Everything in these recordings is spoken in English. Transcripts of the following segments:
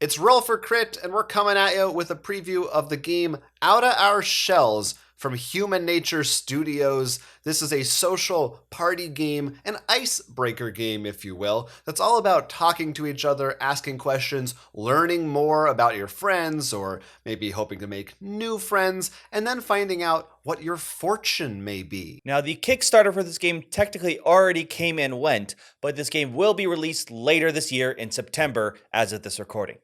It's Roll for Crit, and we're coming at you with a preview of the game Outta Our Shells from Humanature Studios. This is a social party game, an icebreaker game, if you will, that's all about talking to each other, asking questions, learning more about your friends, or maybe hoping to make new friends, and then finding out what your fortune may be. Now, the Kickstarter for this game technically already came and went, but this game will be released later this year in September as of this recording.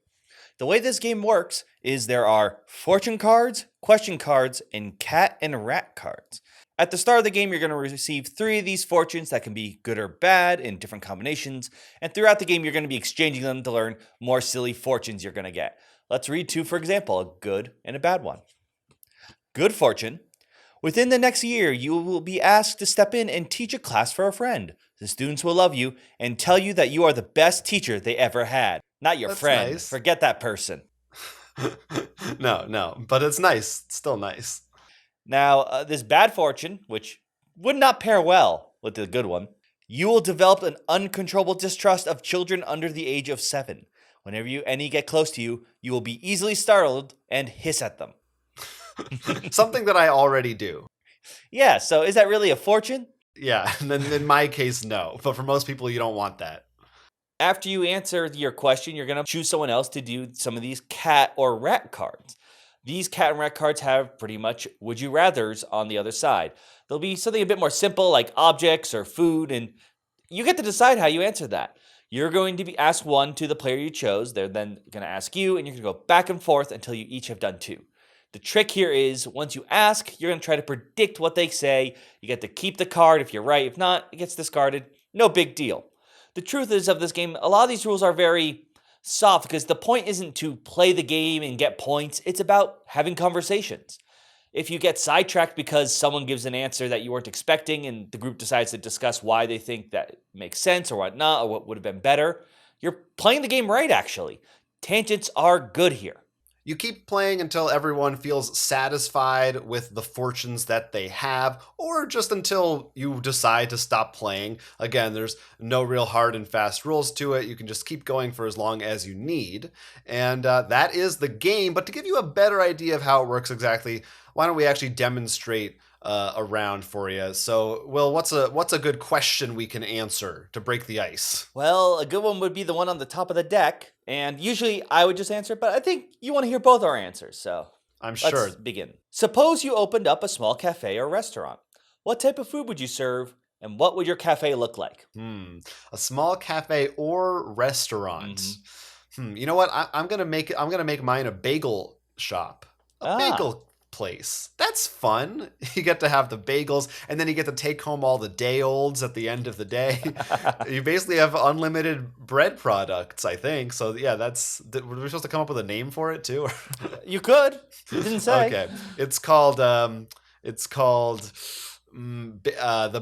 The way this game works is there are fortune cards, question cards, and cat and rat cards. At the start of the game, you're going to receive 3 of these fortunes that can be good or bad in different combinations, and throughout the game, you're going to be exchanging them to learn more silly fortunes you're going to get. Let's read 2, for example, a good and a bad one. Good fortune. Within the next year, you will be asked to step in and teach a class for a friend. The students will love you and tell you that you are the best teacher they ever had. Not your That's friend. nice. Forget that person. No, but it's nice. It's still nice. Now, this bad fortune, which would not pair well with the good one, you will develop an uncontrollable distrust of children under the age of 7. Whenever any get close to you, you will be easily startled and hiss at them. Something that I already do. Yeah, so is that really a fortune? Yeah, and then in my case, no. But for most people, you don't want that. After you answer your question, you're going to choose someone else to do some of these cat or rat cards. These cat and rat cards have pretty much would you rathers on the other side. There'll be something a bit more simple like objects or food, and you get to decide how you answer that. You're going to be asked one to the player you chose. They're then going to ask you, and you're going to go back and forth until you each have done 2. The trick here is once you ask, you're going to try to predict what they say. You get to keep the card if you're right. If not, it gets discarded. No big deal. The truth is of this game, a lot of these rules are very soft because the point isn't to play the game and get points. It's about having conversations. If you get sidetracked because someone gives an answer that you weren't expecting and the group decides to discuss why they think that makes sense or what not, or what would have been better, you're playing the game right, actually. Tangents are good here. You keep playing until everyone feels satisfied with the fortunes that they have, or just until you decide to stop playing. Again, there's no real hard and fast rules to it. You can just keep going for as long as you need. And that is the game. But to give you a better idea of how it works exactly, why don't we actually demonstrate a round for you? So, Will, what's a good question we can answer to break the ice? Well, a good one would be the one on the top of the deck. And usually I would just answer, but I think you want to hear both our answers, so I'm sure. Let's begin. Suppose you opened up a small cafe or restaurant. What type of food would you serve, and what would your cafe look like? A small cafe or restaurant. You know what? I'm gonna make mine a bagel shop. A bagel place. That's fun. You get to have the bagels, and then you get to take home all the day olds at the end of the day. You basically have unlimited bread products, I think. So yeah, were we supposed to come up with a name for it too? You could. You didn't say. Okay. It's called the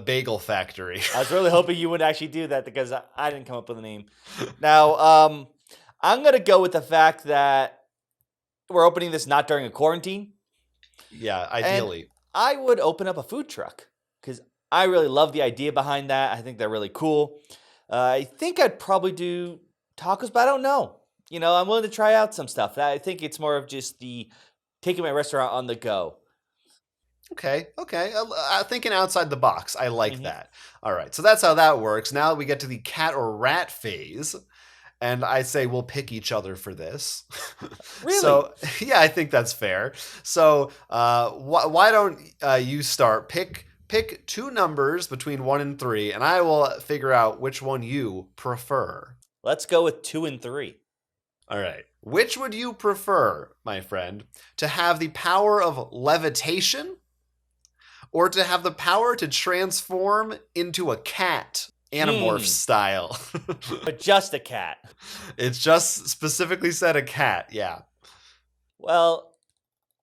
Bagel Factory. I was really hoping you would actually do that because I didn't come up with a name. Now, I'm going to go with the fact that we're opening this not during a quarantine. Yeah, ideally. And I would open up a food truck because I really love the idea behind that. I think they're really cool. I think I'd probably do tacos, but I don't know. I'm willing to try out some stuff. I think it's more of just the taking my restaurant on the go. Okay. Thinking outside the box. I like that. All right. So that's how that works. Now we get to the cat or rat phase. And I say we'll pick each other for this. Really? So, yeah, I think that's fair. So why don't you start? Pick 2 numbers between 1 and 3, and I will figure out which one you prefer. Let's go with 2 and 3. All right. Which would you prefer, my friend? To have the power of levitation or to have the power to transform into a cat? Animorph style. But just a cat. It's just specifically said a cat, yeah. Well,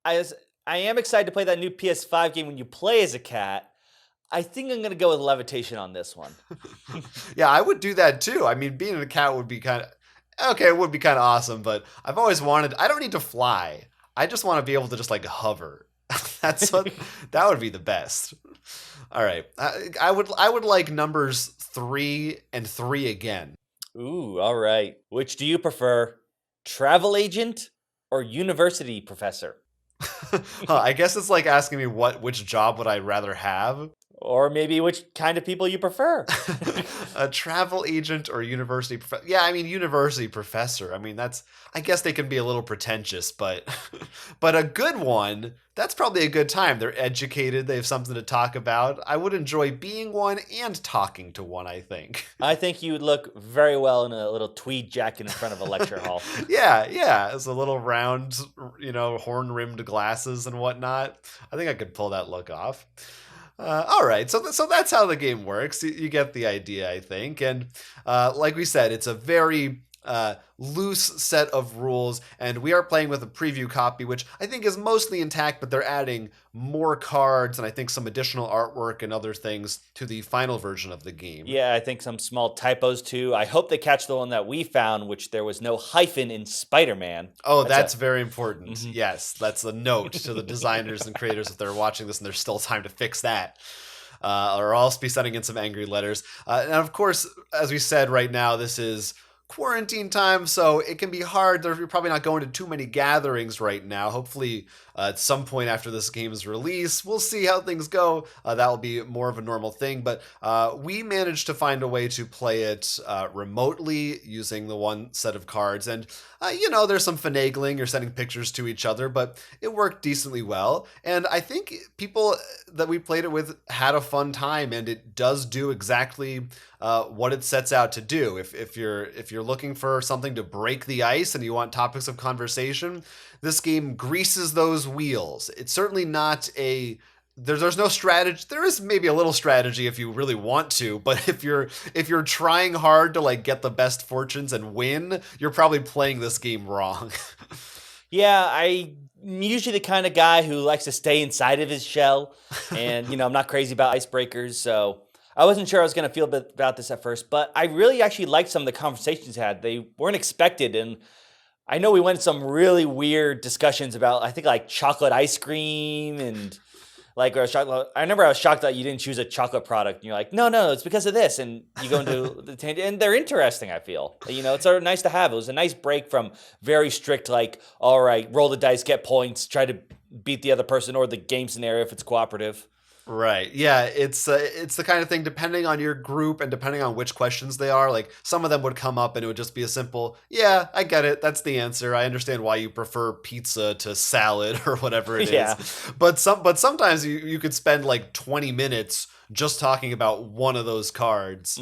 I am excited to play that new PS5 game when you play as a cat. I think I'm going to go with levitation on this one. Yeah, I would do that too. I mean, being a cat would be it would be kind of awesome, but I've always wanted, I don't need to fly. I just want to be able to just like hover. That would be the best. All right. I would like numbers 3 and 3 again. Ooh, all right. Which do you prefer? Travel agent or university professor? I guess it's like asking me which job would I rather have? Or maybe which kind of people you prefer? A travel agent or university professor? Yeah, I mean university professor. I mean I guess they can be a little pretentious, but but a good one, that's probably a good time. They're educated, they have something to talk about. I would enjoy being one and talking to one, I think. I think you would look very well in a little tweed jacket in front of a lecture hall. Yeah, as a little round, horn-rimmed glasses and whatnot. I think I could pull that look off. All right, so that's how the game works. You get the idea, I think. And like we said, it's a very loose set of rules, and we are playing with a preview copy, which I think is mostly intact, but they're adding more cards and I think some additional artwork and other things to the final version of the game. Yeah, I think some small typos too. I hope they catch the one that we found, which there was no hyphen in Spider-Man. Oh, that's very important. Yes, that's a note to the designers and creators if they're watching this and there's still time to fix that. Or else be sending in some angry letters. And of course, as we said, right now, this is quarantine time, so it can be hard. You're probably not going to too many gatherings right now. Hopefully, at some point after this game's release, we'll see how things go. That will be more of a normal thing, but we managed to find a way to play it remotely using the one set of cards. And, there's some finagling. You're sending pictures to each other, but it worked decently well. And I think people that we played it with had a fun time, and it does do exactly what it sets out to do. If you're looking for something to break the ice and you want topics of conversation, this game greases those wheels. It's certainly not there's no strategy. There is maybe a little strategy if you really want to, but if you're trying hard to like get the best fortunes and win, you're probably playing this game wrong. Yeah, I'm usually the kind of guy who likes to stay inside of his shell, and I'm not crazy about icebreakers, so I wasn't sure I was going to feel about this at first, but I really actually liked some of the conversations had. They weren't expected, and I know we went some really weird discussions about, I think, like chocolate ice cream and like, or chocolate. I remember I was shocked that you didn't choose a chocolate product. And you're like, no, it's because of this. And you go into the tangent, and they're interesting, I feel. It's sort of nice to have. It was a nice break from very strict, like, all right, roll the dice, get points, try to beat the other person, or the game scenario if it's cooperative. Right. Yeah, it's the kind of thing, depending on your group and depending on which questions they are, like some of them would come up and it would just be a simple, yeah, I get it. That's the answer. I understand why you prefer pizza to salad or whatever it is. But sometimes you could spend like 20 minutes just talking about one of those cards.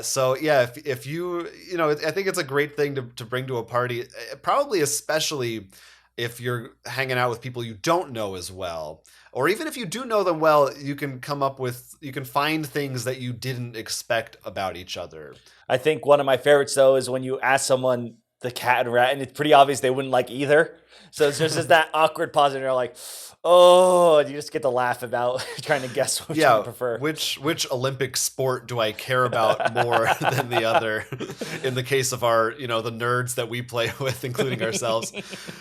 So yeah, if you I think it's a great thing to bring to a party, probably especially if you're hanging out with people you don't know as well. Or even if you do know them well, you can find things that you didn't expect about each other. I think one of my favorites, though, is when you ask someone the cat and rat, and it's pretty obvious they wouldn't like either. So it's just that awkward pause, and you're like, oh, and you just get to laugh about trying to guess which one you prefer. Which Olympic sport do I care about more than the other? In the case of our, the nerds that we play with, including ourselves.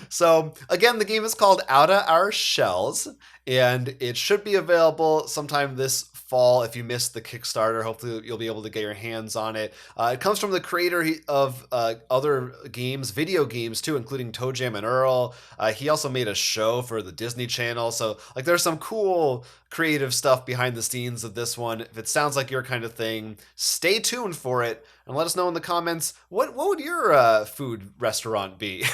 So again, the game is called Outta Our Shells, and it should be available sometime this fall. If you missed the Kickstarter, hopefully you'll be able to get your hands on it. It comes from the creator of other games, video games too, including Toe Jam and Earl. He also made a show for the Disney Channel. So like there's some cool creative stuff behind the scenes of this one. If it sounds like your kind of thing, stay tuned for it and let us know in the comments what would your food restaurant be?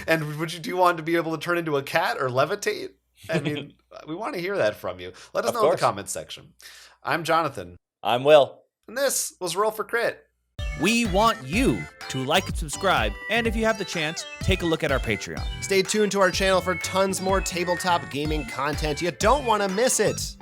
And do you want to be able to turn into a cat or levitate? I mean, we want to hear that from you. Let us know in the comments section. I'm Jonathan. I'm Will. And this was Roll for Crit. We want you to like and subscribe, and if you have the chance, take a look at our Patreon. Stay tuned to our channel for tons more tabletop gaming content. You don't want to miss it.